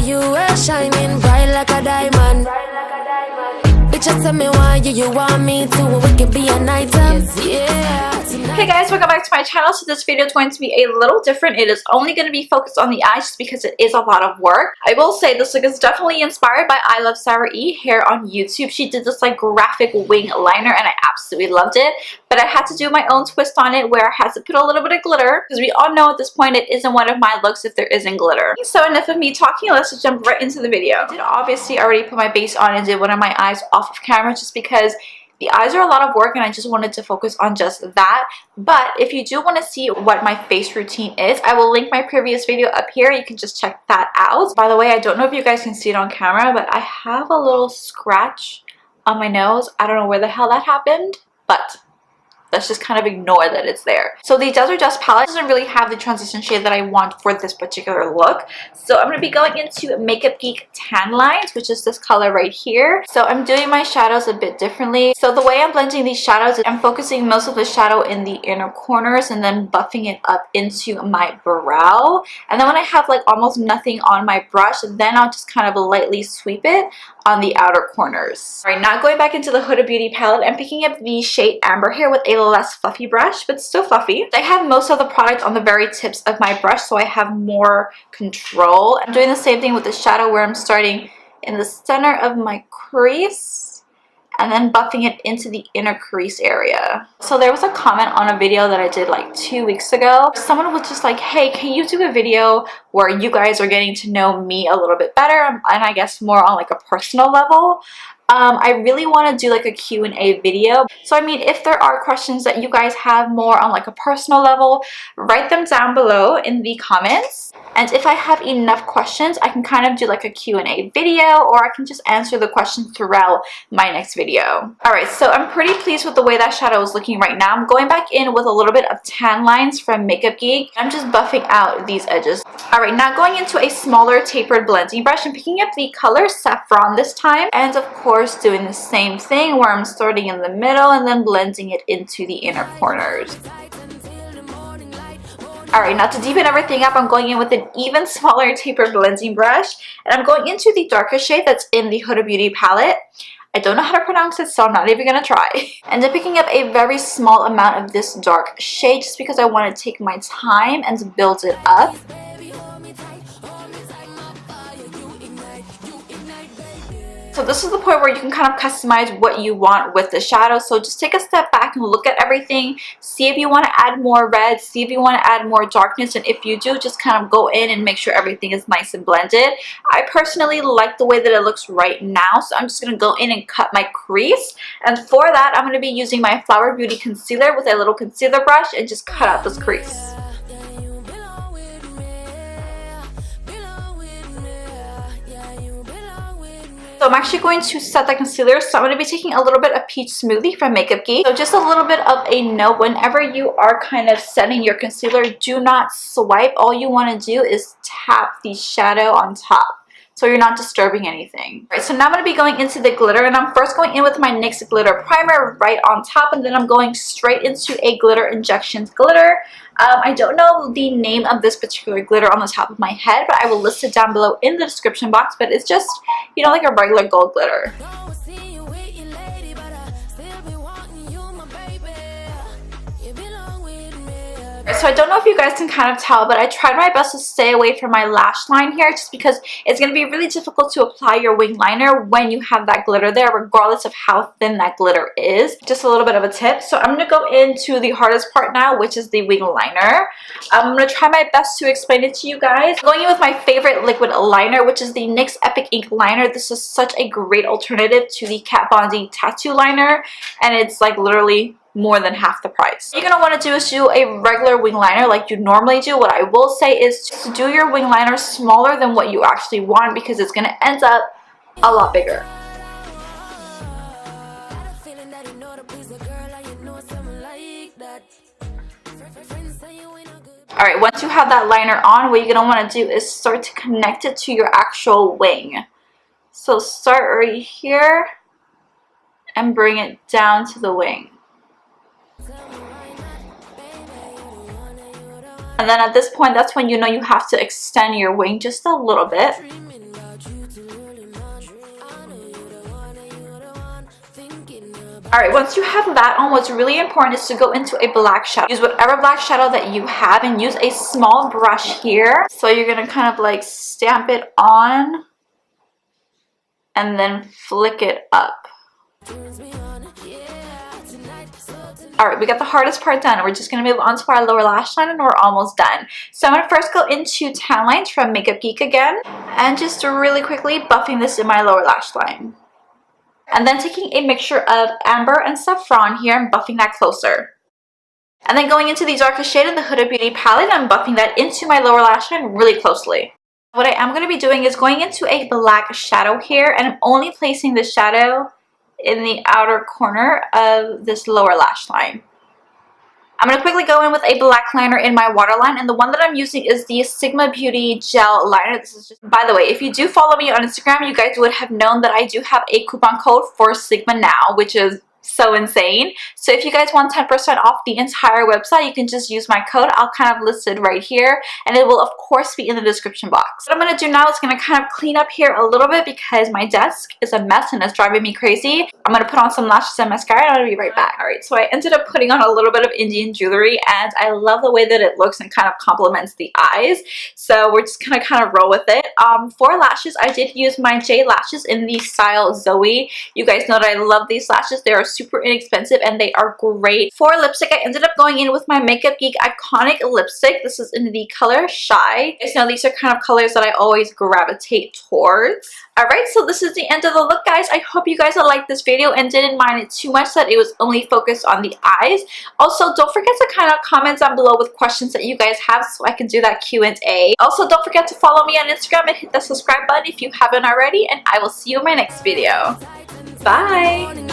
you were shining bright like a diamond. Just tell me why you want me to, we can be an item. Yeah. Hey guys, welcome back to my channel. So this video is going to be a little different. It is only going to be focused on the eyes just because it is a lot of work. I will say this look is definitely inspired by I Love Sarah E here on YouTube. She did this like graphic wing liner and I absolutely loved it. But I had to do my own twist on it where I had to put a little bit of glitter because we all know at this point it isn't one of my looks if there isn't glitter. So enough of me talking, let's just jump right into the video. I did obviously already put my base on and did one of my eyes off of camera just because the eyes are a lot of work and I just wanted to focus on just that. But if you do want to see what my face routine is, I will link my previous video up here. You can just check that out. By the way, I don't know if you guys can see it on camera, but I have a little scratch on my nose. I don't know where the hell that happened, but let's just kind of ignore that it's there. So the Desert Dust palette doesn't really have the transition shade that I want for this particular look. So I'm going to be going into Makeup Geek Tan Lines, which is this color right here. So I'm doing my shadows a bit differently. So the way I'm blending these shadows, I'm focusing most of the shadow in the inner corners and then buffing it up into my brow. And then when I have like almost nothing on my brush, then I'll just kind of lightly sweep it on the outer corners. Alright, now going back into the Huda Beauty palette, I'm picking up the shade Amber here with a less fluffy brush, but still fluffy. I have most of the product on the very tips of my brush, so I have more control. I'm doing the same thing with the shadow where I'm starting in the center of my crease and then buffing it into the inner crease area. So there was a comment on a video that I did like 2 weeks ago. Someone was just like, hey, can you do a video where you guys are getting to know me a little bit better and I guess more on like a personal level? I really want to do like a Q&A video. So I mean, if there are questions that you guys have more on like a personal level, write them down below in the comments. And if I have enough questions, I can kind of do like a Q&A video, or I can just answer the questions throughout my next video. Alright, so I'm pretty pleased with the way that shadow is looking right now. I'm going back in with a little bit of tan lines from Makeup Geek. I'm just buffing out these edges. Alright, now going into a smaller tapered blending brush. I'm picking up the color Saffron this time. And of course, doing the same thing where I'm starting in the middle and then blending it into the inner corners. Alright, now to deepen everything up, I'm going in with an even smaller tapered blending brush. And I'm going into the darker shade that's in the Huda Beauty palette. I don't know how to pronounce it, so I'm not even going to try. And I'm picking up a very small amount of this dark shade just because I want to take my time and build it up. So this is the point where you can kind of customize what you want with the shadow. So just take a step back and look at everything. See if you want to add more red. See if you want to add more darkness. And if you do, just kind of go in and make sure everything is nice and blended. I personally like the way that it looks right now. So I'm just going to go in and cut my crease. And for that, I'm going to be using my Flower Beauty concealer with a little concealer brush and just cut out this crease. So I'm actually going to set the concealer, so I'm going to be taking a little bit of Peach Smoothie from Makeup Geek. So just a little bit of a note, whenever you are kind of setting your concealer, do not swipe. All you want to do is tap the shadow on top, so you're not disturbing anything. Alright, so now I'm going to be going into the glitter, and I'm first going in with my NYX Glitter Primer right on top, and then I'm going straight into a Glitter Injections glitter. I don't know the name of this particular glitter on the top of my head, but I will list it down below in the description box. But it's just, you know, like a regular gold glitter. So I don't know if you guys can kind of tell, but I tried my best to stay away from my lash line here just because it's going to be really difficult to apply your wing liner when you have that glitter there, regardless of how thin that glitter is. Just a little bit of a tip. So I'm going to go into the hardest part now, which is the wing liner. I'm going to try my best to explain it to you guys. I'm going in with my favorite liquid liner, which is the NYX Epic Ink Liner. This is such a great alternative to the Kat Von D tattoo liner, and it's like literally more than half the price. What you're going to want to do is do a regular wing liner like you normally do. What I will say is to do your wing liner smaller than what you actually want because it's going to end up a lot bigger. Alright, once you have that liner on, what you're going to want to do is start to connect it to your actual wing. So start right here and bring it down to the wing. And then at this point, that's when you know you have to extend your wing just a little bit. Alright, once you have that on, what's really important is to go into a black shadow. Use whatever black shadow that you have and use a small brush here. So you're going to kind of like stamp it on and then flick it up. Alright, we got the hardest part done. We're just going to move on to our lower lash line and we're almost done. So I'm going to first go into tan lines from Makeup Geek again. And just really quickly buffing this in my lower lash line. And then taking a mixture of amber and saffron here and buffing that closer. And then going into the darkest shade in the Huda Beauty palette and buffing that into my lower lash line really closely. What I am going to be doing is going into a black shadow here, and I'm only placing the shadow in the outer corner of this lower lash line. I'm going to quickly go in with a black liner in my waterline, and the one that I'm using is the Sigma Beauty Gel Liner. This is just, by the way, if you do follow me on Instagram, you guys would have known that I do have a coupon code for Sigma now, which is so insane. So if you guys want 10% off the entire website, you can just use my code. I'll kind of list it right here, and it will of course be in the description box. What I'm going to do now is going to kind of clean up here a little bit because my desk is a mess and it's driving me crazy. I'm going to put on some lashes and mascara and I'm going to be right back. Alright, so I ended up putting on a little bit of Indian jewelry and I love the way that it looks and kind of complements the eyes. So we're just going to kind of roll with it. For lashes, I did use my J.Lashes in the style Zoey. You guys know that I love these lashes. They are super inexpensive and they are great. For lipstick, I ended up going in with my Makeup Geek Iconic lipstick. This is in the color Shy. You guys know these are kind of colors that I always gravitate towards. Alright, so this is the end of the look, guys. I hope you guys liked this video and didn't mind it too much that it was only focused on the eyes. Also, don't forget to kind of comment down below with questions that you guys have so I can do that Q&A. Also, don't forget to follow me on Instagram and hit the subscribe button if you haven't already, and I will see you in my next video. Bye!